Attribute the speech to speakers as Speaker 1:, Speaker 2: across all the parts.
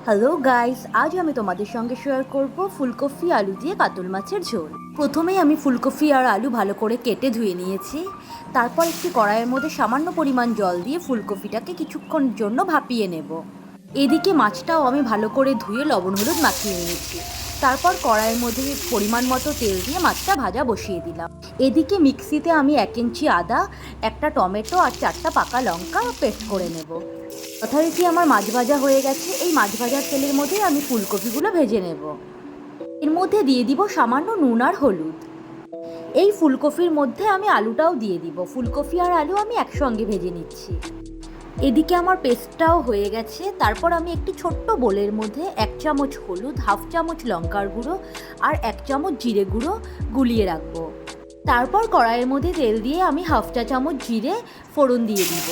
Speaker 1: Hello guys, আজ আমি তোমাদের সঙ্গে শেয়ার করব ফুলকপি আলু দিয়ে কাতল মাছের ঝোল। প্রথমেই আমি ফুলকপি আর আলু ভালো করে কেটে ধুয়ে নিয়েছি। তারপর একটি কড়াইয়ের মধ্যে সামান্য পরিমাণ জল দিয়ে ফুলকপিটাকে কিছুক্ষণের জন্য ভাপিয়ে নেব। এদিকে মাছটাও আমি ভালো করে ধুয়ে লবণ হলুদ মাখিয়ে নিয়েছি। তারপর কড়াইয়ের মধ্যে পরিমাণ মতো তেল দিয়ে মাছটা ভাজা বসিয়ে দিলাম। এদিকে মিক্সিতে আমি 1 ইঞ্চি আদা, একটা টমেটো আর 4টা পাকা লঙ্কা পেস্ট করে নেব। যথারীতি আমার মাছ ভাজা হয়ে গেছে। এই মাছ ভাজার তেলের মধ্যে আমি ফুলকপিগুলো ভেজে নেব। এর মধ্যে দিয়ে দিব সামান্য নুন আর হলুদ। এই ফুলকপির মধ্যে আমি আলুটাও দিয়ে দিব। ফুলকপি আর আলু আমি একসঙ্গে ভেজে নিচ্ছি। এদিকে আমার পেস্টটাও হয়ে গেছে। তারপর আমি একটি ছোট্ট বোলের মধ্যে 1 চামচ হলুদ, হাফ চামচ লঙ্কার গুঁড়ো আর 1 চামচ জিরে গুঁড়ো গুলিয়ে রাখবো। তারপর কড়াইয়ের মধ্যে তেল দিয়ে আমি হাফ চা চামচ জিরে ফোড়ন দিয়ে দিব।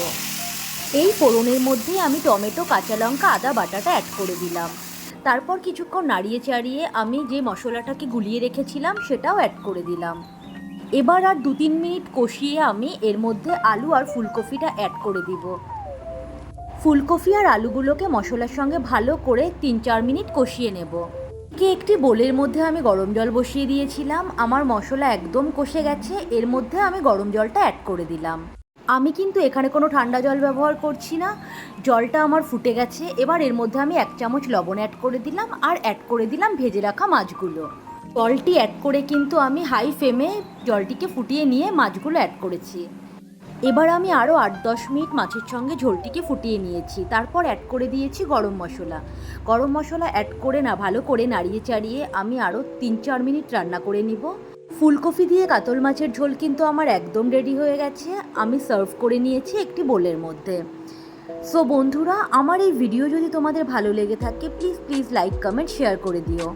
Speaker 1: এই ফোড়নের মধ্যে আমি টমেটো, কাঁচা লঙ্কা, আদা বাটাটা অ্যাড করে দিলাম। তারপর কিছুক্ষণ নাড়িয়ে চাড়িয়ে আমি যে মশলাটাকে গুলিয়ে রেখেছিলাম সেটাও অ্যাড করে দিলাম। এবার আর 2-3 মিনিট কষিয়ে আমি এর মধ্যে আলু আর ফুলকপিটা অ্যাড করে দিব। ফুলকপি আর আলুগুলোকে মশলার সঙ্গে ভালো করে 3-4 মিনিট কষিয়ে নেব। একটি বোলের মধ্যে আমি গরম জল বসিয়ে দিয়েছিলাম। আমার মশলা একদম কষে গেছে। এর মধ্যে আমি গরম জলটা অ্যাড করে দিলাম। আমি কিন্তু এখানে কোনো ঠান্ডা জল ব্যবহার করছি না। জলটা আমার ফুটে গেছে। এবার এর মধ্যে আমি 1 চামচ লবণ অ্যাড করে দিলাম আর অ্যাড করে দিলাম ভেজে রাখা মাছগুলো। জলটি অ্যাড করে কিন্তু আমি হাই ফ্লেমে জলটিকে ফুটিয়ে নিয়ে মাছগুলো অ্যাড করেছি। এবার আমি আরও 8-10 মিনিট মাছের সঙ্গে ঝোলটিকে ফুটিয়ে নিয়েছি। তারপর অ্যাড করে দিয়েছি গরম মশলা। গরম মশলা অ্যাড করে ভালো করে নাড়িয়ে চাড়িয়ে আমি আরও 3-4 মিনিট রান্না করে নিব। ফুলকপি দিয়ে কাতল মাছের ঝোল কিন্তু আমার একদম রেডি হয়ে গেছে। আমি সার্ভ করে নিয়েছি একটি বোলের মধ্যে। সো বন্ধুরা, আমার এই ভিডিও যদি তোমাদের ভালো লেগে থাকে প্লিজ লাইক, কমেন্ট, শেয়ার করে দিও।